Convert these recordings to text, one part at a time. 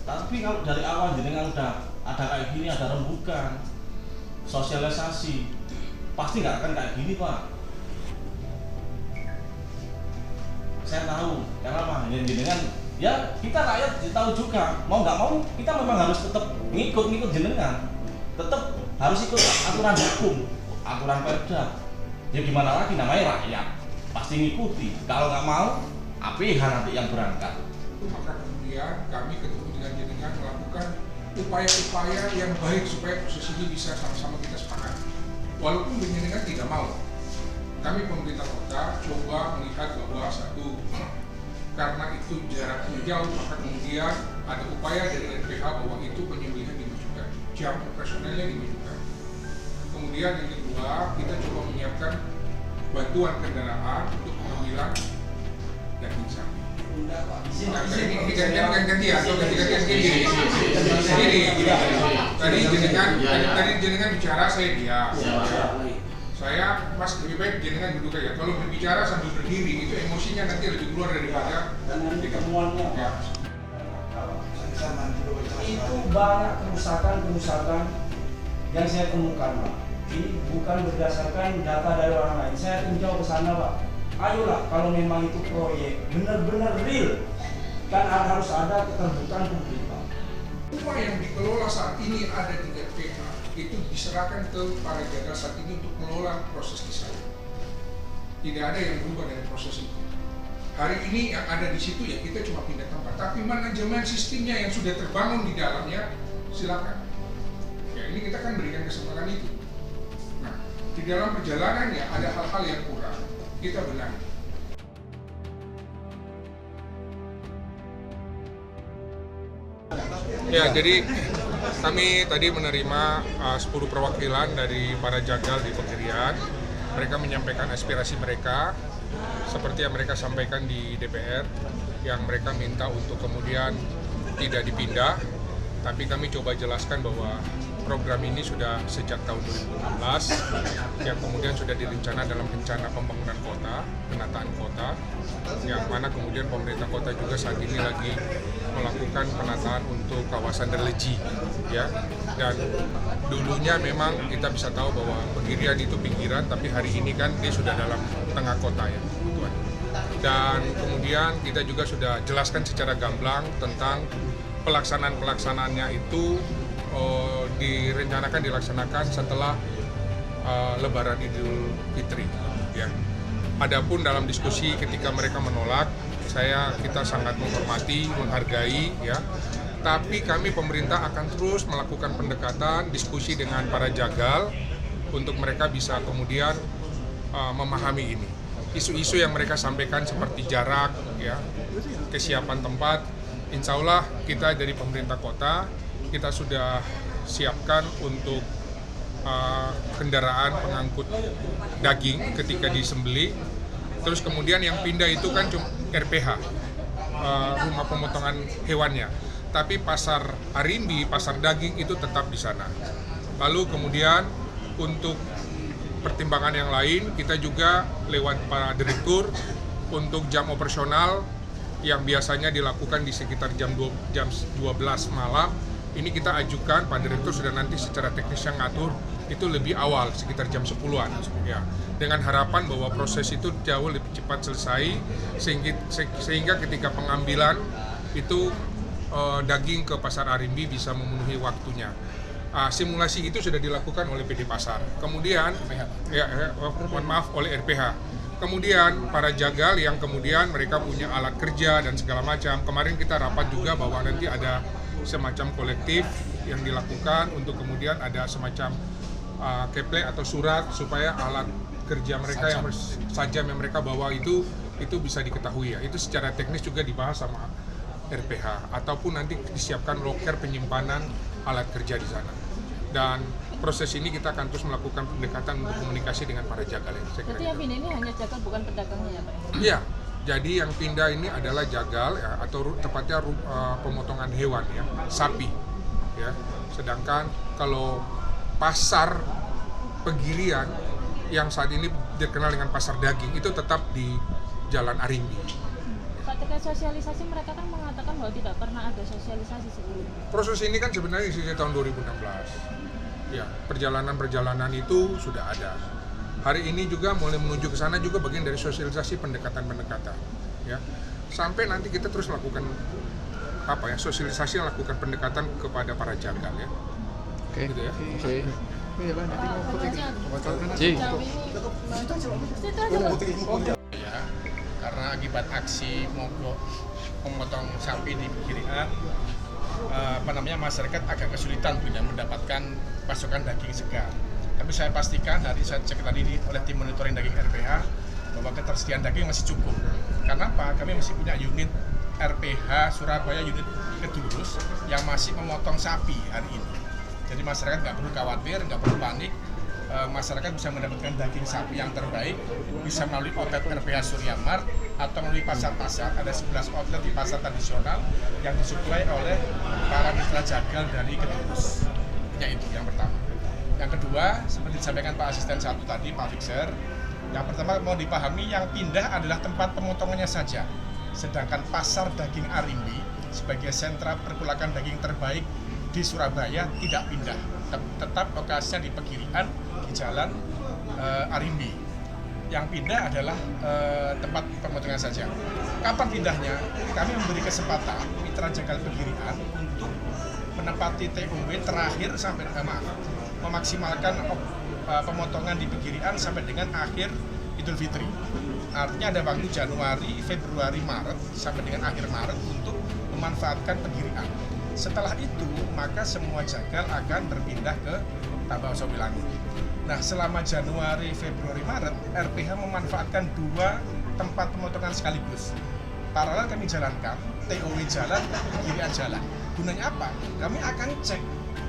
Tapi kalau dari awal jenengan udah ada kayak gini, ada rembukan, sosialisasi, pasti nggak akan kayak gini Pak. Saya tahu, karena apa? Jenengan, ya kita rakyat tahu juga, mau nggak mau kita memang harus tetap ngikut jenengan, tetap harus ikut aturan hukum, aturan perda. Ya gimana lagi, namanya rakyat, pasti ngikuti. Kalau nggak mau, APH nanti yang berangkat. Maka kemudian kami ketemu dengan jenengan melakukan upaya-upaya yang baik supaya proses ini bisa sama-sama kita sepakati. Walaupun jenengan tidak mau, kami pemerintah kota coba melihat bahwa satu, karena itu jaraknya jauh, maka kemudian ada upaya dari RPH bahwa itu penyembelihan dimajukan, jam operasionalnya dimajukan. Kemudian yang kedua, kita coba menyiapkan bantuan kendaraan untuk pengambilan daging sapi. Nah, ini ganti-gantian atau ganti-gantian sendiri. Tadi jenengan bicara, saya diam. Saya pas lebih baik jenengan duduk aja. Kalau berbicara sambil berdiri itu emosinya nanti lebih keluar daripada temuannya. Itu banyak kerusakan yang saya temukan Pak. Ini bukan berdasarkan data dari orang lain. Saya tinjau ke sana Pak. Ayolah, kalau memang itu proyek benar-benar real, kan harus ada keterbukaan publik Pak. Rumah yang dikelola saat ini ada di RPH itu diserahkan ke para jagal saat ini untuk mengelola proses di sana. Tidak ada yang berubah dari proses itu. Hari ini yang ada di situ ya kita cuma pindah tempat, tapi manajemen sistemnya yang sudah terbangun di dalamnya silakan. Ya ini kita kan berikan kesempatan itu. Nah di dalam perjalanannya ada hal-hal yang kurang, kita benahi. Ya, jadi kami tadi menerima 10 perwakilan dari para jagal di Pegirian. Mereka menyampaikan aspirasi mereka, seperti yang mereka sampaikan di DPR, yang mereka minta untuk kemudian tidak dipindah. Tapi kami coba jelaskan bahwa program ini sudah sejak tahun 2016, yang kemudian sudah direncana dalam rencana pembangunan kota, penataan kota, yang mana kemudian pemerintah kota juga saat ini lagi melakukan penataan untuk kawasan religi, ya. Dan dulunya memang kita bisa tahu bahwa Pegirian itu pinggiran, tapi hari ini kan dia sudah dalam tengah kota ya, Tuan. Dan kemudian kita juga sudah jelaskan secara gamblang tentang pelaksanaannya itu direncanakan dilaksanakan setelah Lebaran Idul Fitri, ya. Adapun dalam diskusi ketika mereka menolak, kita sangat menghormati, menghargai, ya. Tapi kami pemerintah akan terus melakukan pendekatan, diskusi dengan para jagal untuk mereka bisa kemudian memahami ini. Isu-isu yang mereka sampaikan seperti jarak, ya, kesiapan tempat, insya Allah kita dari pemerintah kota kita sudah siapkan untuk kendaraan pengangkut daging ketika disembeli. Terus kemudian yang pindah itu kan cuma RPH, rumah pemotongan hewannya. Tapi pasar Arimbi, pasar daging itu tetap di sana. Lalu kemudian untuk pertimbangan yang lain, kita juga lewat para direktur untuk jam operasional yang biasanya dilakukan di sekitar jam 12 malam, ini kita ajukan, Pak Direktur sudah nanti secara teknis yang ngatur, itu lebih awal, sekitar jam 10-an. Ya. Dengan harapan bahwa proses itu jauh lebih cepat selesai, sehingga ketika pengambilan itu daging ke pasar Arimbi bisa memenuhi waktunya. Simulasi itu sudah dilakukan oleh PD Pasar. Kemudian, oleh RPH. Kemudian para jagal yang kemudian mereka punya alat kerja dan segala macam. Kemarin kita rapat juga bahwa nanti ada semacam kolektif yang dilakukan untuk kemudian ada semacam keplek atau surat supaya alat kerja mereka yang sajam yang mereka bawa itu bisa diketahui, ya. Itu secara teknis juga dibahas sama RPH, ataupun nanti disiapkan loker penyimpanan alat kerja di sana. Dan proses ini kita akan terus melakukan pendekatan untuk komunikasi dengan para jagal. Jadi yang pindah ini hanya jagal, bukan pedagangnya ya Pak? Iya, jadi yang pindah ini adalah jagal, ya, atau tepatnya pemotongan hewan, ya, sapi. Ya. Sedangkan kalau pasar Pegirian yang saat ini dikenal dengan pasar daging itu tetap di Jalan Arimbi. Pak, terkait sosialisasi mereka kan mengatakan bahwa tidak pernah ada sosialisasi sebelumnya. Proses ini kan sebenarnya sejak tahun 2016. Ya, perjalanan itu sudah ada. Hari ini juga mulai menuju ke sana juga bagian dari sosialisasi pendekatan-pendekatan. Ya, sampai nanti kita terus lakukan sosialisasi, lakukan pendekatan kepada para jagal ya. Oke. Gitu ya. Oke. Ya, karena akibat aksi mogok memotong sapi di Pegirian, masyarakat agak kesulitan mendapatkan pasokan daging segar. Tapi saya pastikan hari saya cek tadi oleh tim monitoring daging RPH bahwa ketersediaan daging masih cukup. Karena apa? Kami masih punya unit RPH Surabaya, unit Kedurus yang masih memotong sapi hari ini. Jadi masyarakat nggak perlu khawatir, nggak perlu panik. Masyarakat bisa mendapatkan daging sapi yang terbaik, bisa melalui outlet RPH Surya Mart atau melalui pasar-pasar. Ada 11 outlet di pasar tradisional yang disuplai oleh para mitra jagal dari Kedurus. Ya, itu yang pertama. Yang kedua, seperti disampaikan Pak Asisten 1 tadi, Pak Fixer, yang pertama mau dipahami yang pindah adalah tempat pemotongannya saja. Sedangkan pasar daging Arimbi sebagai sentra perkulakan daging terbaik di Surabaya tidak pindah. Tetap lokasinya di Pegirian, di Jalan Arimbi. Yang pindah adalah tempat pemotongan saja. Kapan pindahnya? Kami memberi kesempatan mitra jagal Pegirian untuk menempati TOW terakhir sampai memaksimalkan pemotongan di Pegirian sampai dengan akhir Idul Fitri. Artinya ada waktu Januari, Februari, Maret sampai dengan akhir Maret untuk memanfaatkan Pegirian. Setelah itu, maka semua jagal akan berpindah ke Tambak Sawilangun. Nah, selama Januari, Februari, Maret, RPH memanfaatkan 2 tempat pemotongan sekaligus. Paralel kami jalankan, TOW jalan, Pegirian jalan. Gunanya apa? Kami akan cek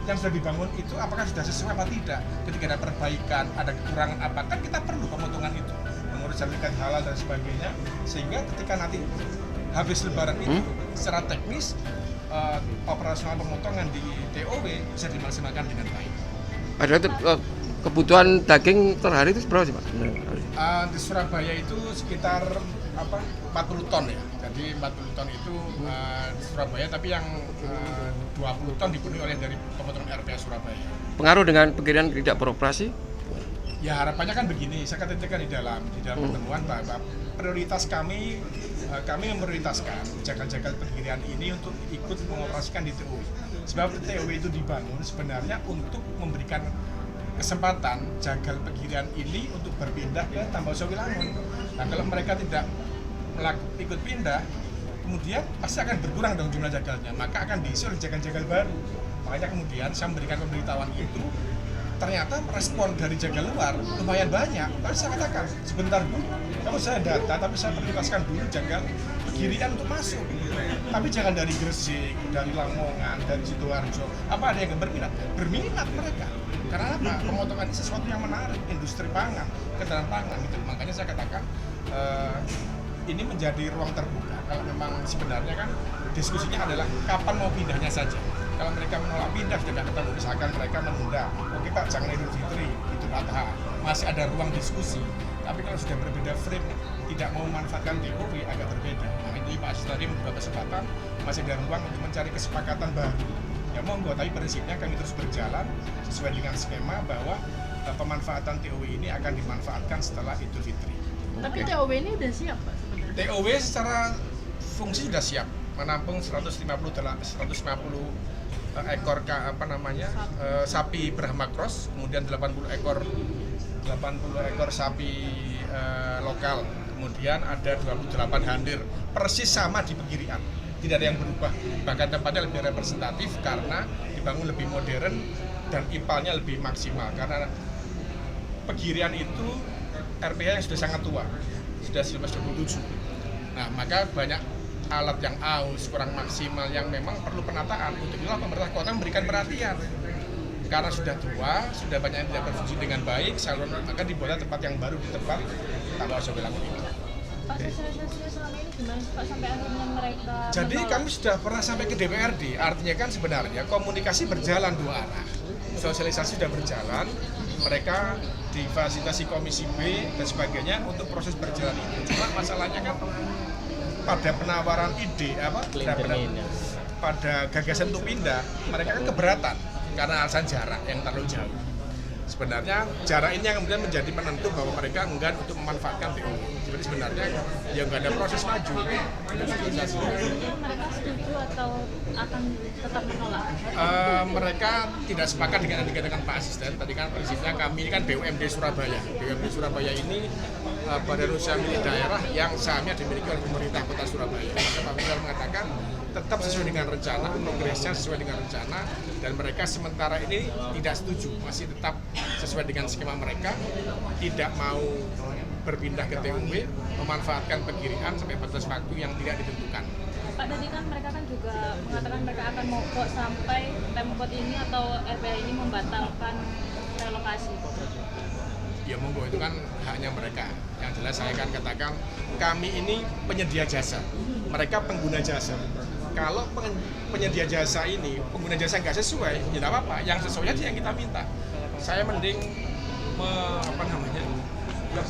yang sudah dibangun itu apakah sudah sesuai apa tidak. Ketika ada perbaikan, ada kekurangan apa, kan kita perlu pemotongan itu mengurus sertifikat halal dan sebagainya, sehingga ketika nanti habis lebaran itu secara teknis operasional pemotongan di TOW bisa dimaksimalkan dengan baik. Padahal kebutuhan daging per hari itu berapa sih Pak? Di Surabaya itu sekitar 40 ton ya. Jadi 40 ton itu di Surabaya, tapi yang 20 ton dipenuhi oleh dari pemotongan RPH Surabaya. Pengaruh dengan Pegirian tidak beroperasi? Ya, harapannya kan begini, saya katakan di dalam pertemuan bahwa prioritas kami memprioritaskan jagal-jagal Pegirian ini untuk ikut mengoperasikan di TOW. Sebab TOW itu dibangun sebenarnya untuk memberikan kesempatan jagal Pegirian ini untuk berpindah ke Tambak Sawilangun. Nah, kalau mereka tidak ikut pindah, kemudian pasti akan berkurang dong jumlah jagalnya, maka akan diisi oleh jagal-jagal baru. Makanya kemudian saya memberikan pemberitahuan itu, ternyata respon dari jagal luar lumayan banyak. Tapi saya katakan, sebentar dulu, kalau saya data, tapi saya prioritaskan dulu jagal Pegirian untuk masuk. Tapi jangan dari Gresik, dari Lamongan, dari Sidoarjo. Apa ada yang berminat? Berminat mereka. Karena apa? Pemotongan ini sesuatu yang menarik, industri pangan, ketahanan pangan gitu. Makanya saya katakan ini menjadi ruang terbuka. Kalau memang sebenarnya kan diskusinya adalah kapan mau pindahnya saja. Kalau mereka menolak pindah, sudah ketemu, misalkan mereka menunda, oke Pak, jangan Idul Fitri, Idul Adha, masih ada ruang diskusi. Tapi kalau sudah berbeda frame, tidak mau memanfaatkan TOW, agak berbeda. Nah, itu Pak Asis tadi membuka kesempatan, masih ada ruang untuk mencari kesepakatan baru. Ya monggo, tapi prinsipnya kami terus berjalan sesuai dengan skema bahwa pemanfaatan TOW ini akan dimanfaatkan setelah Idul Fitri. Tapi TOW ini udah siap Pak sebenarnya? TOW secara fungsi sudah siap, menampung 150 ekor sapi Brahma Cross, kemudian 80 ekor sapi lokal, kemudian ada 28 handir, persis sama di Pegirian, tidak ada yang berubah, bahkan tempatnya lebih representatif karena dibangun lebih modern dan ipalnya lebih maksimal, karena Pegirian itu RPH yang sudah sangat tua, sudah 1927. Nah, maka banyak alat yang aus, kurang maksimal, yang memang perlu penataan. Untuk itulah pemerintah kota memberikan perhatian. Karena sudah tua, sudah banyak yang tidak berfungsi dengan baik, maka dibuatlah tempat yang baru di tempat Tambak Sawilangun ini. Pak, sosialisasinya selama ini gimana sih Pak sampai akhirnya mereka Jadi menolak? kami sudah pernah sampai ke DPRD, artinya kan sebenarnya komunikasi berjalan 2 arah. Sosialisasi sudah berjalan, mereka difasilitasi Komisi B dan sebagainya untuk proses berjalan itu. Cuma masalahnya kan pada penawaran ide pada gagasan untuk pindah, mereka kan keberatan karena alasan jarak yang terlalu jauh. Sebenarnya jarak ini yang kemudian menjadi penentu bahwa mereka enggan untuk memanfaatkan TU. Jadi sebenarnya ya nggak ada proses maju. Mereka setuju atau akan tetap menolak? Mereka tidak sepakat dengan yang dikatakan Pak Asisten. Tadi kan prinsipnya kami ini kan BUMD Surabaya. BUMD Surabaya ini badan usaha milik daerah yang sahamnya dimiliki oleh pemerintah Kota Surabaya. Maka Pak Misal mengatakan tetap sesuai dengan rencana, progresnya sesuai dengan rencana, dan mereka sementara ini tidak setuju, masih tetap sesuai dengan skema mereka, tidak mau berpindah ke TUW, memanfaatkan pegirian sampai batas waktu yang tidak ditentukan. Pak, tadi kan mereka kan juga mengatakan mereka akan mogok sampai Pemkot ini atau RPH ini membatalkan relokasi. Ya monggo, itu kan haknya mereka. Yang jelas saya akan katakan kami ini penyedia jasa, mereka pengguna jasa. Kalau penyedia jasa ini pengguna jasa nggak sesuai, ya tidak apa-apa. Yang sesuai aja yang kita minta. Saya mending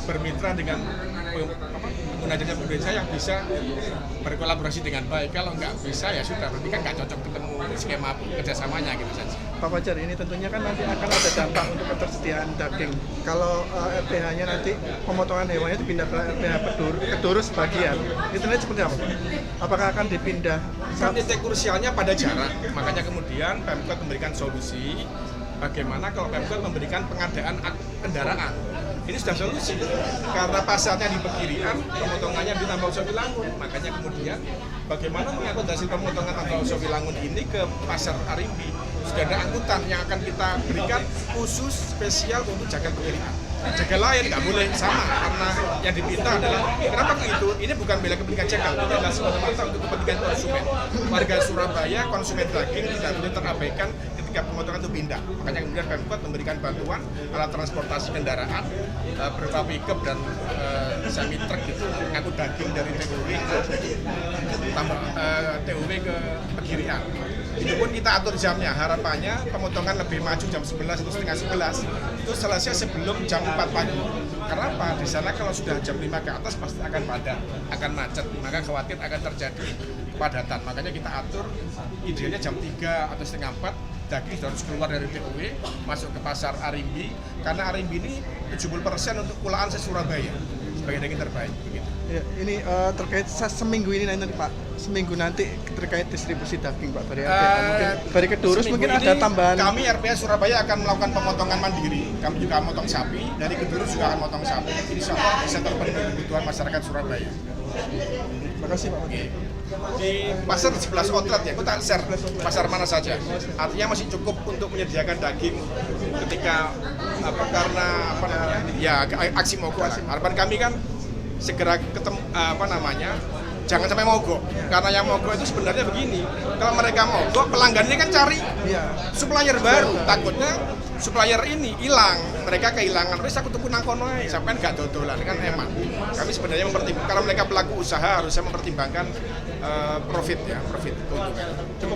bermitra dengan pengguna jasa yang bisa berkolaborasi dengan baik. Kalau nggak bisa ya sudah, berarti kan nggak cocok ketemu skema kerjasamanya gitu saja. Pak Fajar, ini tentunya kan nanti akan ada dampak untuk ketersediaan daging. Kalau RPH-nya nanti pemotongan hewannya dipindah ke RPH Keduru sebagian, itu nanti seperti apa? Apakah akan dipindah? Kan titik krusialnya pada jarak, makanya kemudian Pemkot memberikan solusi bagaimana kalau Pemkot memberikan pengadaan kendaraan. Ini sudah solusi, karena pasarnya di Pegirian, pemotongannya di Tambak Sopilangun. Makanya kemudian bagaimana mengakomodasi pemotongan Tambak Sopilangun ini ke pasar Arimbi. Sudah ada angkutan yang akan kita berikan khusus spesial untuk jagal Pegirian. Jagal lain nggak boleh sama, karena yang dipinta adalah, kenapa begitu? Ini bukan bela kepentingan jagal, ini adalah semata-mata untuk kepentingan konsumen. Warga Surabaya, konsumen daging tidak boleh terabaikan ketika pemotongan itu pindah. Makanya kemudian Pemkot memberikan bantuan alat transportasi kendaraan berupa pickup dan semi truk itu mengangkut daging dari TUW ke Pegirian. Itu pun kita atur jamnya, harapannya pemotongan lebih maju jam 11 atau setengah 11 itu selesai sebelum jam 4 pagi. Karena apa? Di sana kalau sudah jam 5 ke atas pasti akan padat, akan macet, maka khawatir akan terjadi kepadatan. Makanya kita atur idealnya jam 3 atau setengah 4 daging sudah harus keluar dari TUW masuk ke pasar Arimbi, karena Arimbi ini 70% untuk kulaan se-Surabaya sebagai daging terbaik begitu. Ya, ini terkait seminggu ini nanti Pak, seminggu nanti terkait distribusi daging Pak dari RPH. Mungkin dari Kedurus mungkin ada tambahan. Kami RPH Surabaya akan melakukan pemotongan mandiri. Kami juga motong sapi, dari Kedurus juga akan motong sapi. Insya Allah bisa terpenuhi kebutuhan masyarakat Surabaya. Terima kasih Pak. Di pasar di 11 outlet ya, kita share pasar mana saja. Artinya masih cukup untuk menyediakan daging ketika aksi mogok. Harapan kami kan segera ketemu jangan sampai mogok, karena yang mogok itu sebenarnya begini, kalau mereka mogok pelanggan ini kan cari supplier baru, takutnya supplier ini hilang, mereka kehilangan, terus aku tuku nang kono ae, sampean gak dodolan kan eman. Kami sebenarnya mempertimbangkan, kalau mereka pelaku usaha harusnya mempertimbangkan profit keuntungan. Cukup